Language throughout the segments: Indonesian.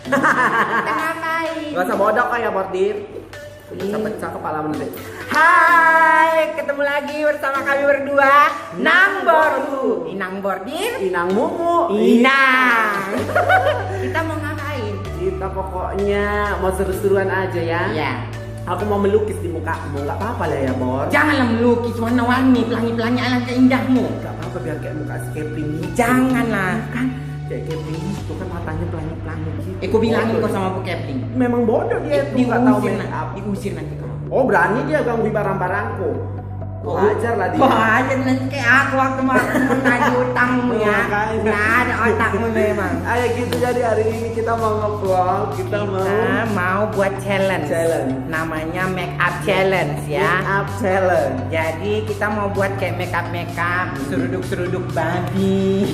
Kita ngapain? Gak usah bodoh kayak bordir. Pecah-pecah kepala nanti. Hai, ketemu lagi bersama kami berdua Nang Bordu, Inang Bordir, Inang Mumu, Inang. Kita mau ngapain? Kita pokoknya mau seru-seruan aja ya. Iya. Aku mau melukis di mukamu, nggak apa-apa lah ya Bor. Janganlah melukis warna-warni, pelangi-pelangi alangkah indahmu. Nggak apa-apa biar kayak muka si Kepling gitu. Janganlah. Kan kayak Kepling itu kan matanya pelangi-pelangi gitu. Aku bilangin kok sama Bu Kepling. Memang bodoh dia tuh nggak tahu make up. Diusir nanti kamu. Oh berani dia ganggu barang-barangku. Wajar lah dia. Wajar nanti kayak aku waktu mau nagih utangmu ya. Makanya. Nggak ada otakmu memang. Ayo gitu jadi hari ini kita mau nge-vlog, kita mau buat challenge. Namanya make up challenge ya. Make up challenge. Jadi kita mau buat kayak make up seruduk babi.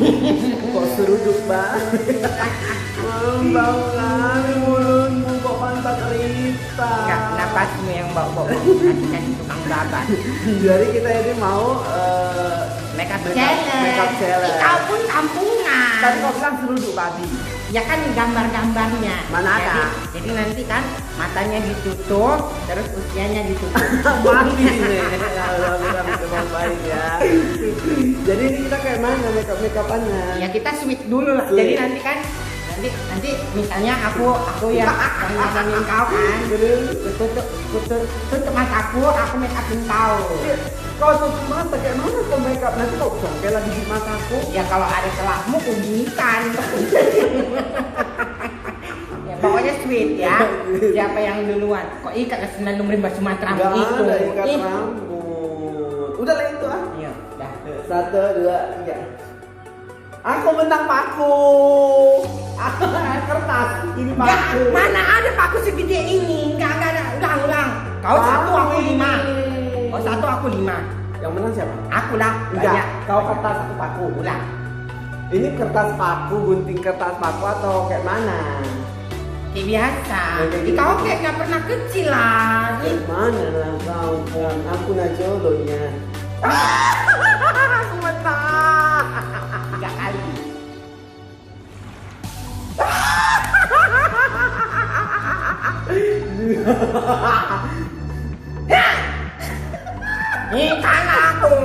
Kok seruduk banget? Bau kali mulutmu kok pantat Rita. Enggak, napasmu yang bau-bau. Nanti kan tukang babat. Jadi kita ini mau Make up challenge. Kau pun kampungan. Tadi kau bilang seruduk babi. Ya kan gambar-gambarnya. Mana ada? Jadi nanti kan matanya ditutup, terus usianya ditutup. Babi nih. Kalau kita bisa baik ya. Jadi ini kita kayak mana make-upannya? Ya kita sweet dulu lah. Jadi nanti kan nanti misalnya aku yang ngadamin kau kan. Tutup mataku, aku make upin kau. Kau tutup mata kayak mana kau make up? Nanti kau congkel lagi di mataku. Ya kalau ada celahmu kugikan. Ya pokoknya sweet ya. Siapa yang duluan? Kok ikat senandung rimba Sumatera Gak itu? ada ikat rambut. Udah lah itu ah. Iya, dah. 1, 2, 3. Aku menang paku. Kertas. Ini Nggak, paku. mana ada paku segede ini? Enggak ada. Ulang. Kau satu, aku 5. Kau satu, aku 5. Yang menang siapa? Aku lah. Enggak. Banyak. Kau kertas, aku paku. Ulang. Ini kertas paku, gunting kertas paku atau kayak mana? Kayak biasa. Kayak Jadi gitu. kau kayak nggak pernah kecil lah. Kayak mana lah kau? Aku najolonya. Aku menang. 3 kali. Nih kan aku.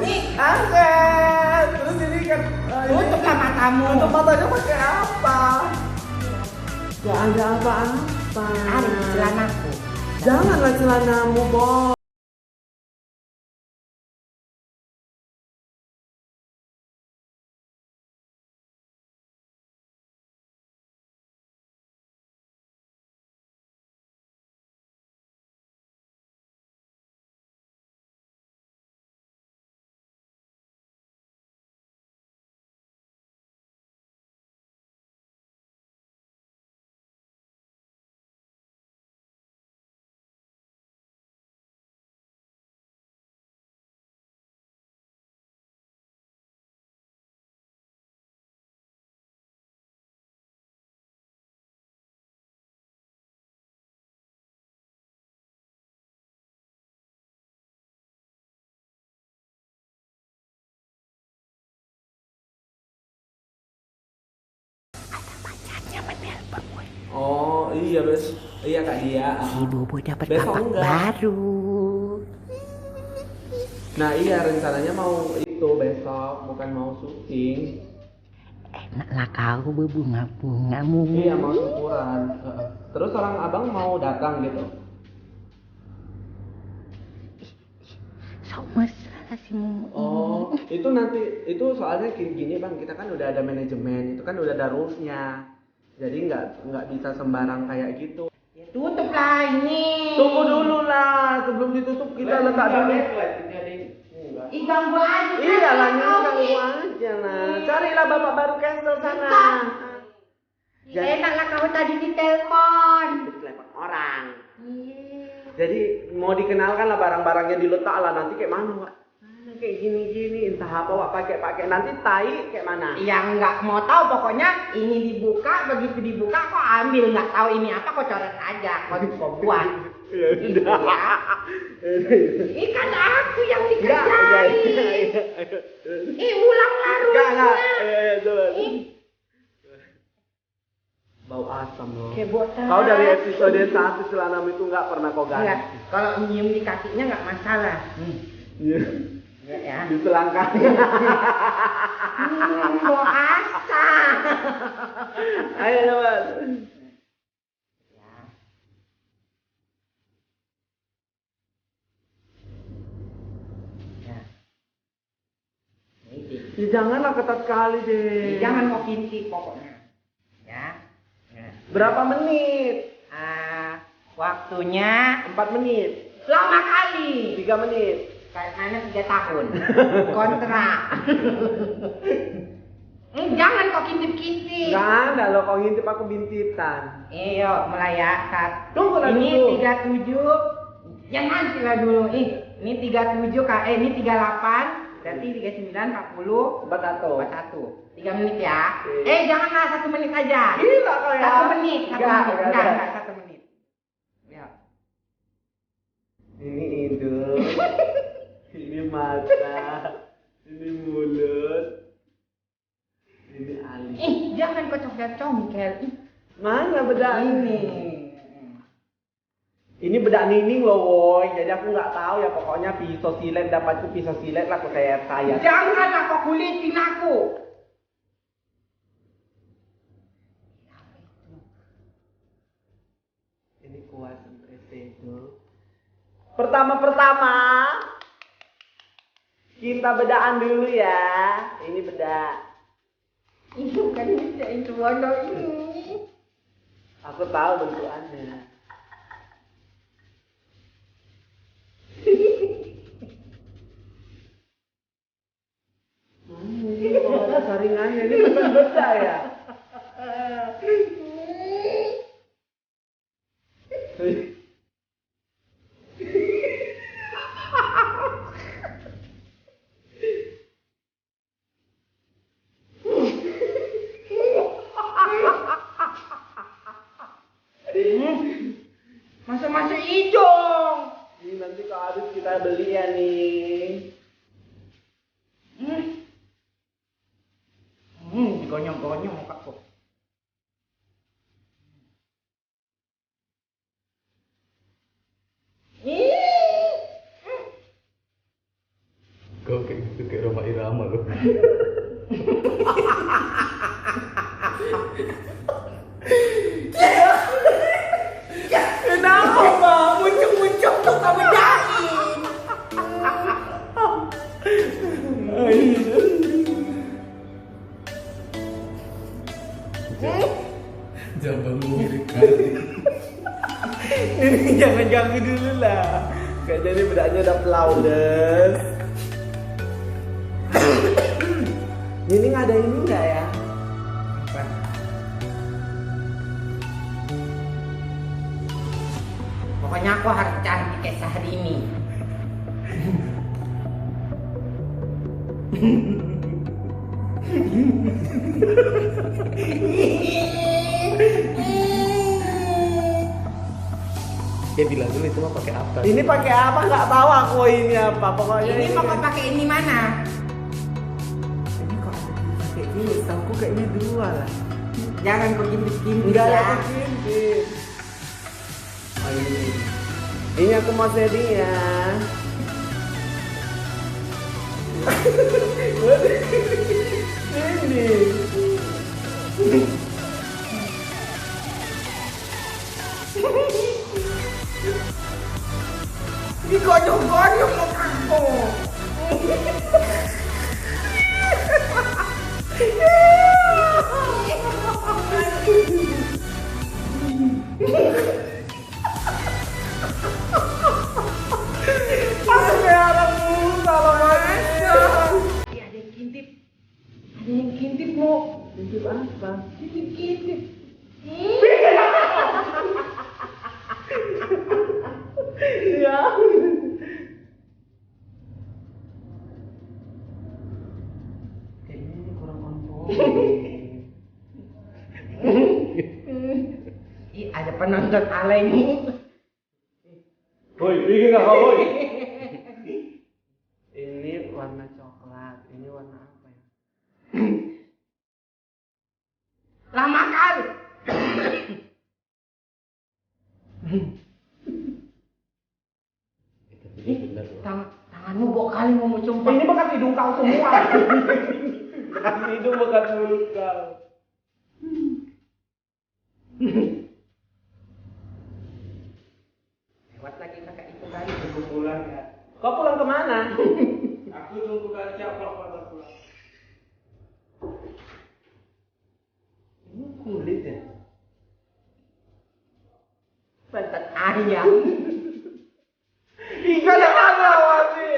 Nih, Angkat. Terus ini kan tutuplah matamu. untuk matanya pakai apa? Gak ada apa-apa. Ada di celanaku. Janganlah celanamu, Bos. Oh iya iya Kak Dia. Si Bobo dapat Besok bapak enggak. baru. Nah iya rencananya mau itu besok bukan mau syuting. Enaklah kau berbunga-bungamu. Iya mau syukuran. Terus orang abang mau datang gitu. So mesra si Mumu. Oh itu nanti itu soalnya gini bang, kita kan udah ada manajemen, itu kan udah ada rulesnya. Jadi nggak bisa sembarang kayak gitu. Ya tutup lah ini. Tunggu dulu lah, sebelum ditutup kita letak dulu. Ih ganggu aja. Iya lah, ganggu aja lah. Carilah bapak baru cancel sana. Enaklah kau tadi di telepon. Telepon orang. Jadi mau dikenalkan lah barang-barangnya diletak lah, nanti kayak mana Wak? Kayak gini-gini, entah apa Wak pakai nanti tai kayak mana? Yang nggak mau tahu pokoknya ini dibuka, begitu dibuka kok ambil, nggak tahu ini apa kok coret aja, kok buat. Ya Gitu udah. ya. Ikan aku yang dikerjain. Ulanglah Enggak. rulesnya. Coba. Ih. Bau kamu. Kebotan. Kau dari episode 1 celanamu itu nggak pernah kau Enggak, ganti. kalau nyium di kakinya nggak masalah. Iya. Enggak ya. Di selangkahnya. Mau asa. Ayo coba. Ya. Ini. Ya janganlah ketat sekali deh. Jangan mau kinti pokoknya. Ya. Ya. Berapa menit? Waktunya 4 menit. lama kali. 3 menit. Kayak mana 3 tahun. Kontrak. Jangan kok kintip-kintip. Nggak ada loh, kau ngintip aku bintitan. Iyo, mulai ya. Tunggu lah ini dulu. 37. Yang nanti lah dulu. Ini 37 ini 38. Berarti 39, 40, 41. 3 menit ya. Janganlah 1 menit aja. Gila kau ya. 1 menit. 1 menit. Enggak 1 menit. Ya. Ini hidung. Ini mata. Ini mulut. Ini alis. Jangan kau congkel. Mana bedak Ini. Ini bedak nining loh, woy. Jadi aku nggak tahu ya, pokoknya pisau silet, dapatku pisau silet lah aku saya. Jangan kau kulitin aku. Ini kuas itu. Pertama kita bedaan dulu ya. Ini bedak. Ini bukan bisa itu warna ini. Aku tahu bentukannya. Ini kok ada saringannya, ini bukan bedak ya? Masa-masa hijau. Ini nanti kalau habis kita beli ya nih. Digonyong-gonyong muka kok. Kau kayak gitu kayak Roma Irama loh. Kenapa? Muncul-muncul tuh kamu jahin. Jambangmu mirip kali. Ini jangan ganggu dulu lah. Kayak jadi bedaknya udah flawless. Ini nggak ada ini nggak ya? Pokoknya aku harus cantik kayak sehari ini. Ya bilang dulu itu mau pakai apa? Ini pakai apa? Nggak tahu aku ini apa. Pokoknya Ini mau kau pakai ini mana? Ini kok ada pakai ini? Aku kayaknya 2 lah. Jangan kau kintip-kintip Enggak ya. ada kintip. Oh ini. Ini aku mau setting ya. Ini. Digonyong-gonyong muka aku. Ada yang kintip. Ada yang kintip mau. Kintip apa? Kintip-kintip. Ya. Kayaknya ini kurang on point. Ada penonton alay nih. Boy, bikin nggak kau boy? Ini warna coklat, ini warna apa ya? Lama kali. hidung kau semua. Bekas hidung, bekas mulut kau. Lewat lagi kakak itu kali sebelum pulang ya. Kau pulang kemana? Aku tunggu kali caplok pada pulang. Ini kulit ya? Pantat ayam. Ikan yang mana masih?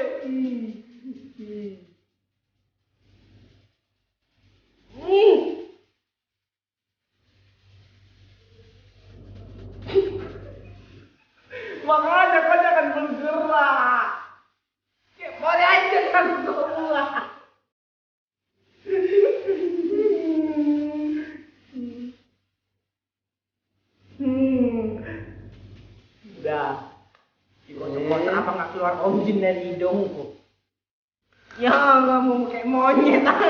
Makanya kau jangan bergerak. Boleh aja kan semua. Udah. Kotor apa nggak keluar om jin dari hidungku? Ya nggak mau kayak monyet aku.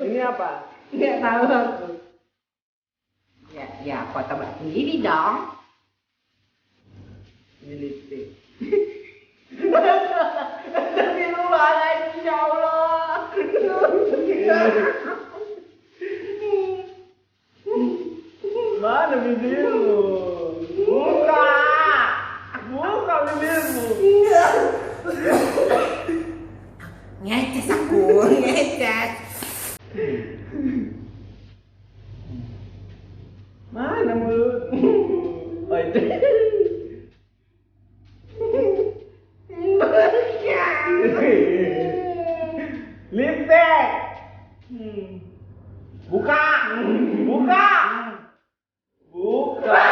Ini apa? Nggak tahu aku. Ya kau tebak sendiri dong. Ini lipstick. Astagfirullahaladzim, ya Allah. Mana bibirmu? Buka! Buka bibirmu! Ngeces aku, ngeces. Mana mulutmu? Oh itu. Lipstick! Buka! Buka! Buka!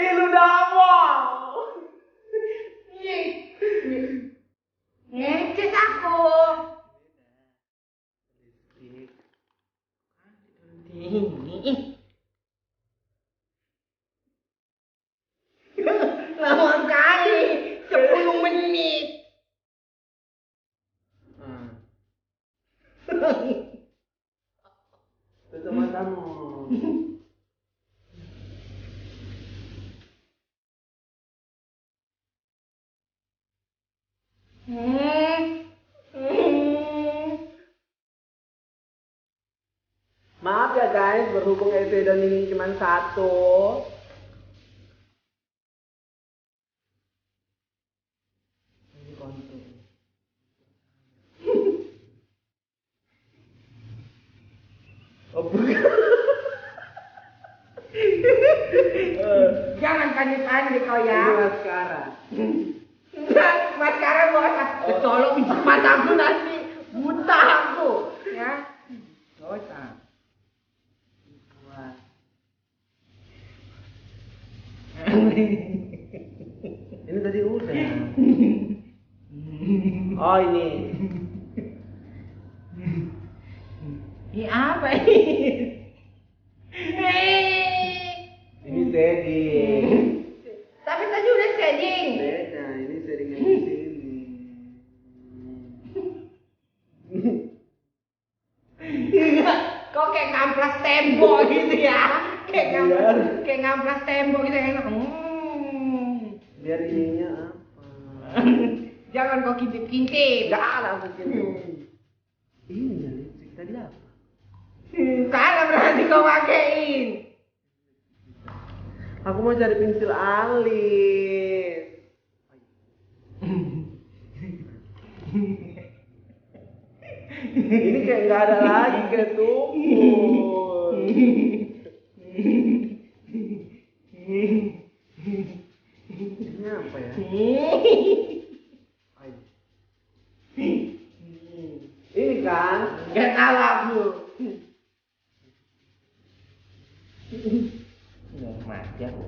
Ini udah apa? Ngeces aku. Ini. Lama kali. 10 menit. Tutup matamu. Maaf ya guys, berhubung episode ini cuma satu. Ini kontur. Oh bukan. Jangan panik-panik kau Ini ya. maskara. Maskara gua kecolok di mataku nanti buta aku. Ya. Gak usah. Ini tadi udah. Oh ini. Ini apa ini? Ini shading. Tapi tadi udah shading. Beda, ini shadingnya di sini. Kok kayak ngamplas tembok gitu ya? Kayak ngamplas tembok gitu enak. Biar ininya apa? Jangan kau kintip-kintip. Enggak ada mungkin. Ini ya lipstick tadi apa? Salah berarti kau pakein. Aku mau cari pensil alis. Ini kayak nggak ada lagi kayak tumpul. Ini apa ya? Ini kan? Gak tahu aku. Mati aku.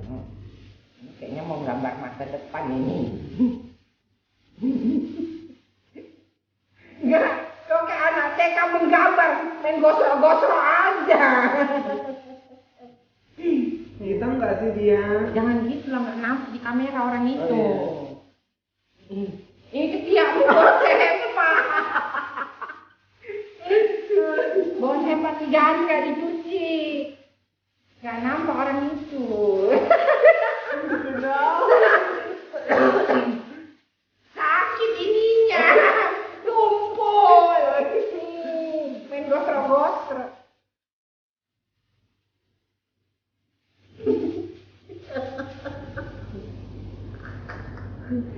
Ini kayaknya mau gambar masa depan ini. Enggak, kau kayak anak TK menggambar, main gosok-gosok aja. Hitam nggak sih dia? Jangan gitu lah, nggak nampak di kamera orang itu. Oh, Ini ketiakmu bos hemat. Bos hemat diganti nggak dicuci. sih? Gak nampak orang itu. Sakit ininya. Tumpul. Main gosro-gosro.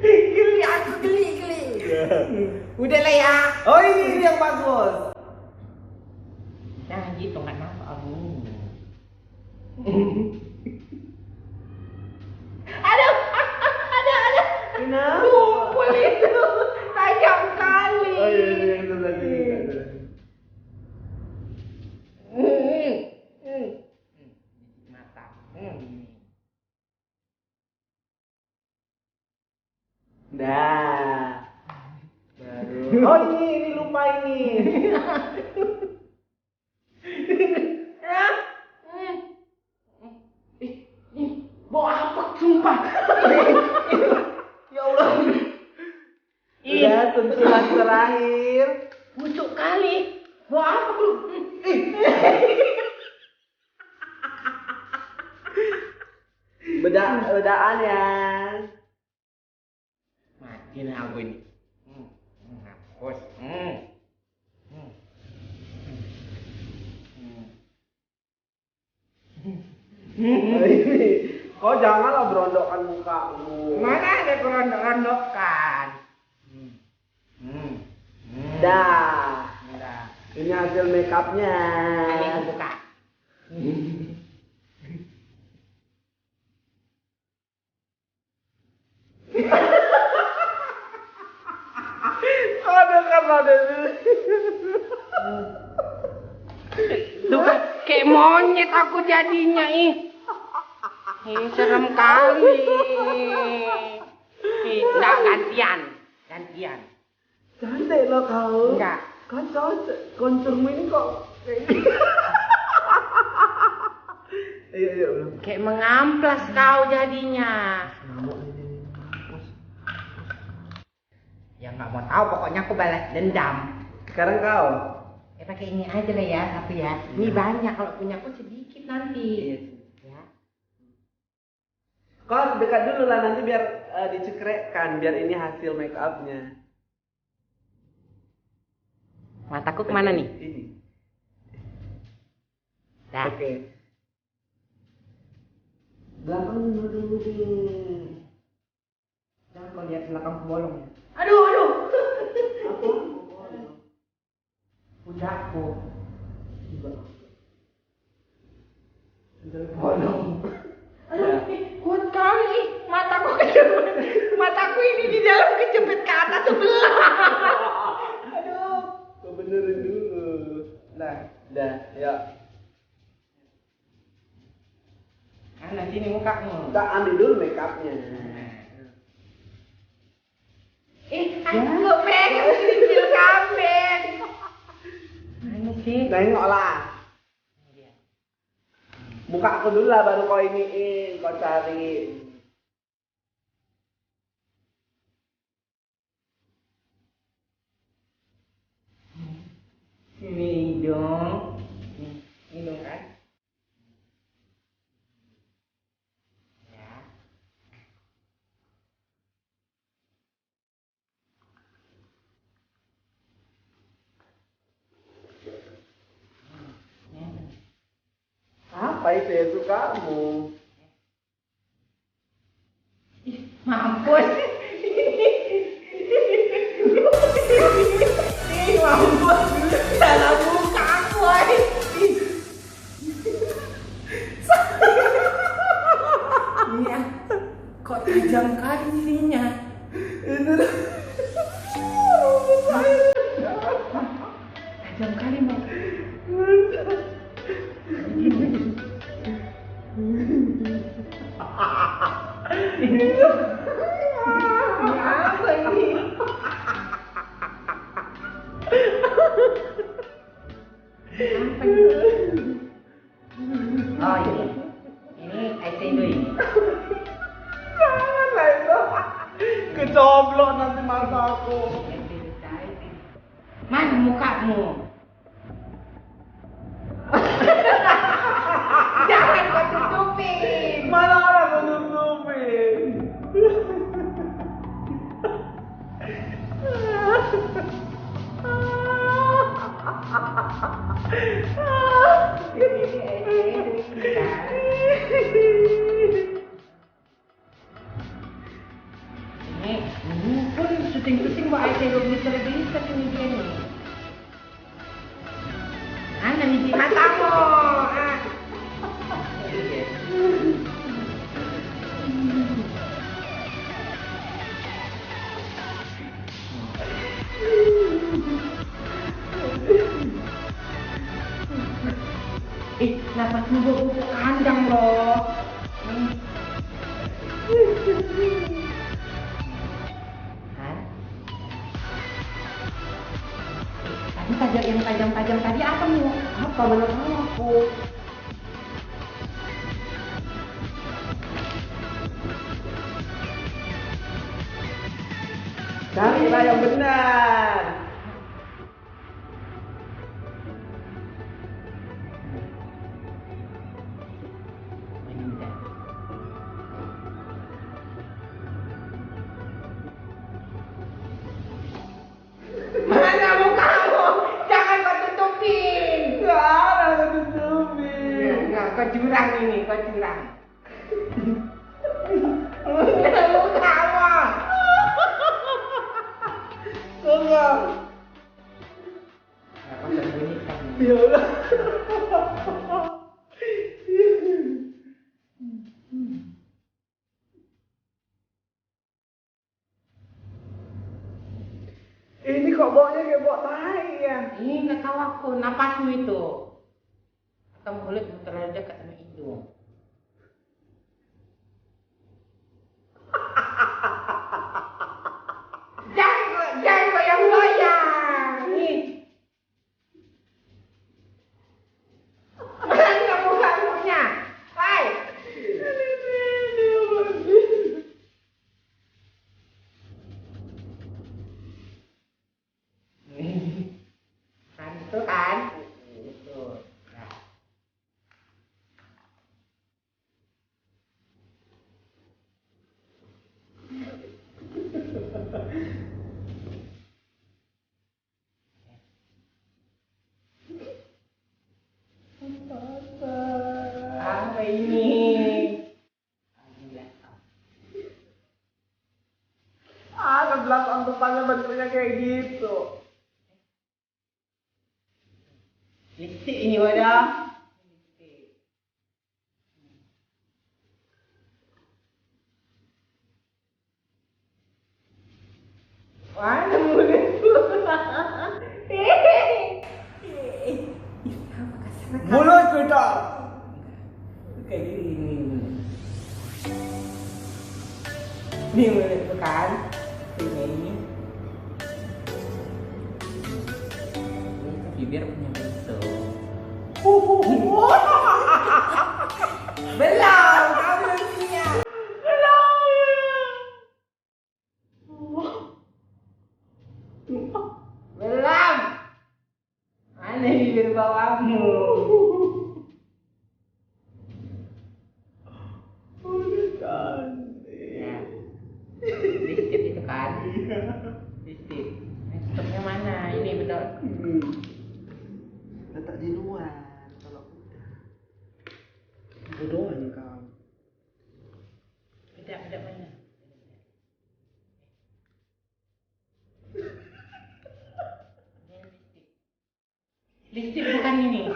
Geli, aku geli. Udah lah ya. Oh ini yang bagus. Jangan gitu, nggak nampak aku. Ada. Kenapa? Tumpul itu. Tajam kali. Oh iya, itu lagi. Mata. Dah. Baru. Oh ini lupa ini. Bau apa sumpah. Ya Allah. Udah sentuhan terakhir. Busuk kali. Bau apa lu? Bedaan ya. Mati nih aku ini. Hapus. Kau janganlah berondokkan mukamu. Mana ada berondok-rondokan? Dah. Udah. Ini hasil makeupnya. Ini aku buka. Ada. Tuh kan, kayak monyet aku jadinya serem kali. Enggak, gantian. Cantik loh kau. Enggak. Kau cocok. Konturmu ini kok. Iya. Kayak mengamplas kau jadinya. Ya nggak mau tahu, pokoknya aku balas dendam. Sekarang kau. Pakai ini aja lah ya, satu ya. Ini banyak, kalau punya aku sedikit nanti. Iya. Ya. Kau dekat dulu lah nanti biar dicekrekkan, biar ini hasil make upnya. Mataku kemana nih? Ini. Dah. Oke. Belakang dulu nih. Jangan kau lihat belakang bolong. Aduh. Apa? Pundakku. Bolong. Aduh, kuat kali. Mataku kejepit. Mataku ini di dalam kejepit ke atas sebelah. Aduh. Kau benerin dulu. Dah, ya. Nah, sini mukamu. Kita ambil dulu make upnya. Aku pengen kecil kambing. Mana sih? Tengoklah. Muka aku dulu lah baru kau iniin, kau cari. Ini hidung. Hidung kan? Ya. Apa itu ya sukamu? Mampus. Mampus. Dalam muka aku. Iya. Kok tajam kali sininya? Tajam kali mau. Apa ini? Oh ini eyeshadow ini. Janganlah itu. Kecoblok nanti mata aku. Mana mukamu? Apa mana tahu aku? Carilah yang benar. Mana mukamu? Jangan kau tutupin. Salah ketutupin. Enggak, kau curang ini, kau curang. Mana mukamu? Tolong. Kau sembunyikan. Ya Allah. Ini kok baunya kayak bau tai ya? Ini nggak tahu aku, napasmu itu. Atau mulut terlalu dekat sama hidung. Jangan goyang-goyang. Nih. Mana mukamunya? Hai. Kan itu kan? Itu. Nah. Apa ini? Ada belakang depannya bentuknya kayak gitu. Lipstick ini wadah. Mana mulutku? Mulut kita. Kayak gini. Ini mulutku kan? Ini. Ini bibir punya bentuk. Belum, kamu belum siap. Belum. Mana bibir bawahmu? Udah cantik. Ya. Listip itu kan? Listip. Tutupnya mana? Ini betul. Letak di luar kalau udah. Bodohan kau. Bedak mana? Listip bukan ini.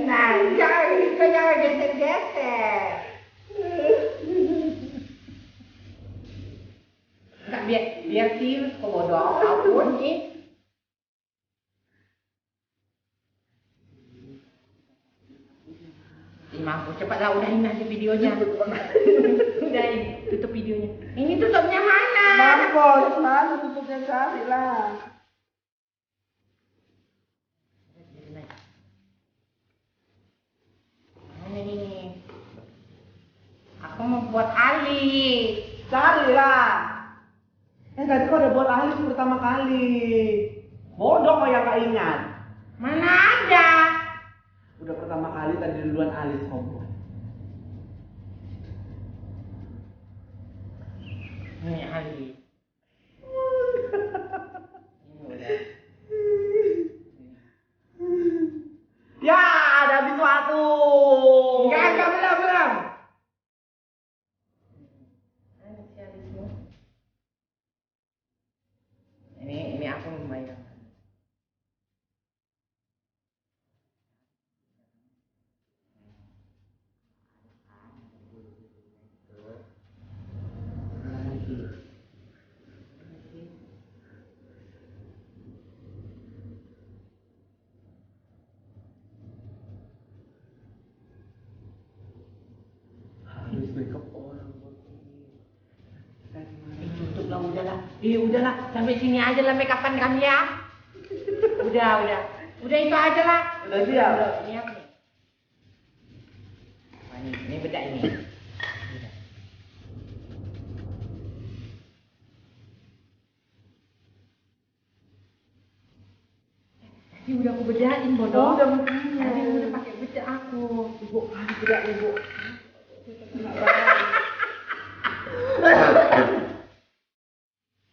Nah, jangan geser-geser. Enggak, biar tirus kok bodoh apapun nih. Mampu cepatlah udahin nanti videonya. Udahin, tutup videonya. Ini tutupnya mana? Mampus, mana tutupnya cari lah. Mana ini? Aku mau buat alis. Carilah. Tadi kau udah buat alis pertama kali. Bodoh kau yang gak ingat. Mana ada? Udah pertama kali tadi duluan alis kau buat. Ini alis. Ya, ada habis waktu. Enggak, belum. Mana si alismu? Ini aku membayangkan. Udahlah, sampai sini aja lah make upan kami ya. Udah itu aja lah. Udah siap. Ini apa nih? Wah, ini bedak ini. Tadi udah aku bedain bodoh. Udah makanya. Tadi udah pakai bedak aku. Ibu, ada bedak ibu.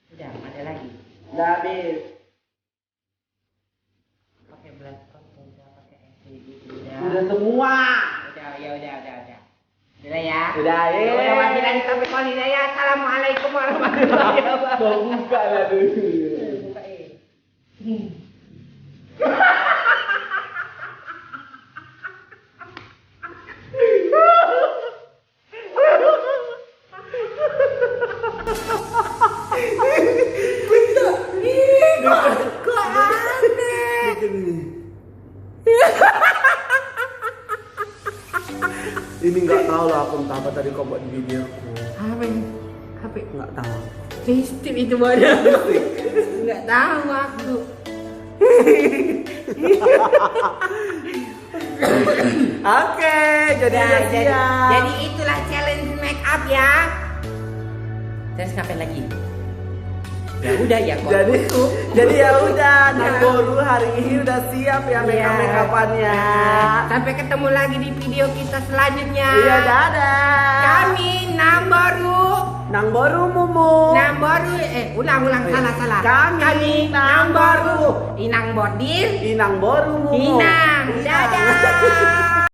Udah, ada lagi. Udah habis. Pakai belas udah pakai SCD udah. Udah semua. Udah. Udah lah ya. Udah, ye. Udah wajib lagi sampai kali ya. Assalamualaikum warahmatullahi wabarakatuh. Mau buka lah dulu. Buka Kok aneh? Ini nggak tahu lah aku entah apa tadi kau buat di video aku. Apa ini? Apa? Nggak tahu. Listrik itu bodoh. Nggak tahu aku. Oke, jadi udah siap. Jadi itulah challenge make up ya. Terus ngapain lagi? Ya udah ya kok. Jadi ya udah, Nangboru hari ini udah siap ya make upannya. Sampai ketemu lagi di video kita selanjutnya. Iya, dadah. Kami Nangboru Mumu. ulang salah. Kami Nangboru. Inang Bodil. Inangboru Mumu. Inang. Dadah.